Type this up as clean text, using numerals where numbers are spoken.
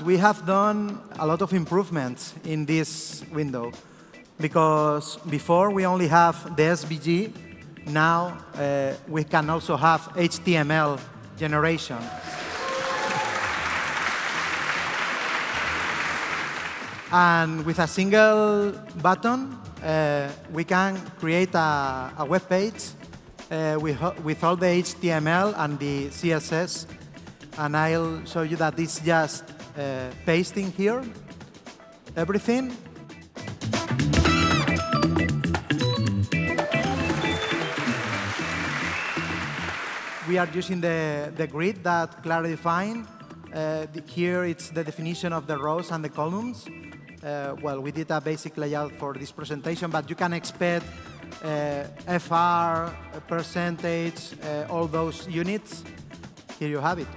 we have done a lot of improvements in this window. Because before we only have the SVG, now we can also have HTML generation. And with a single button, we can create a web page with all the HTML and the CSS. And I'll show you that it's just pasting here, everything. We are using the grid that Clara defined. Here it's the definition of the rows and the columns. Well, we did a basic layout for this presentation, but you can expect FR, percentage, all those units. Here you have it.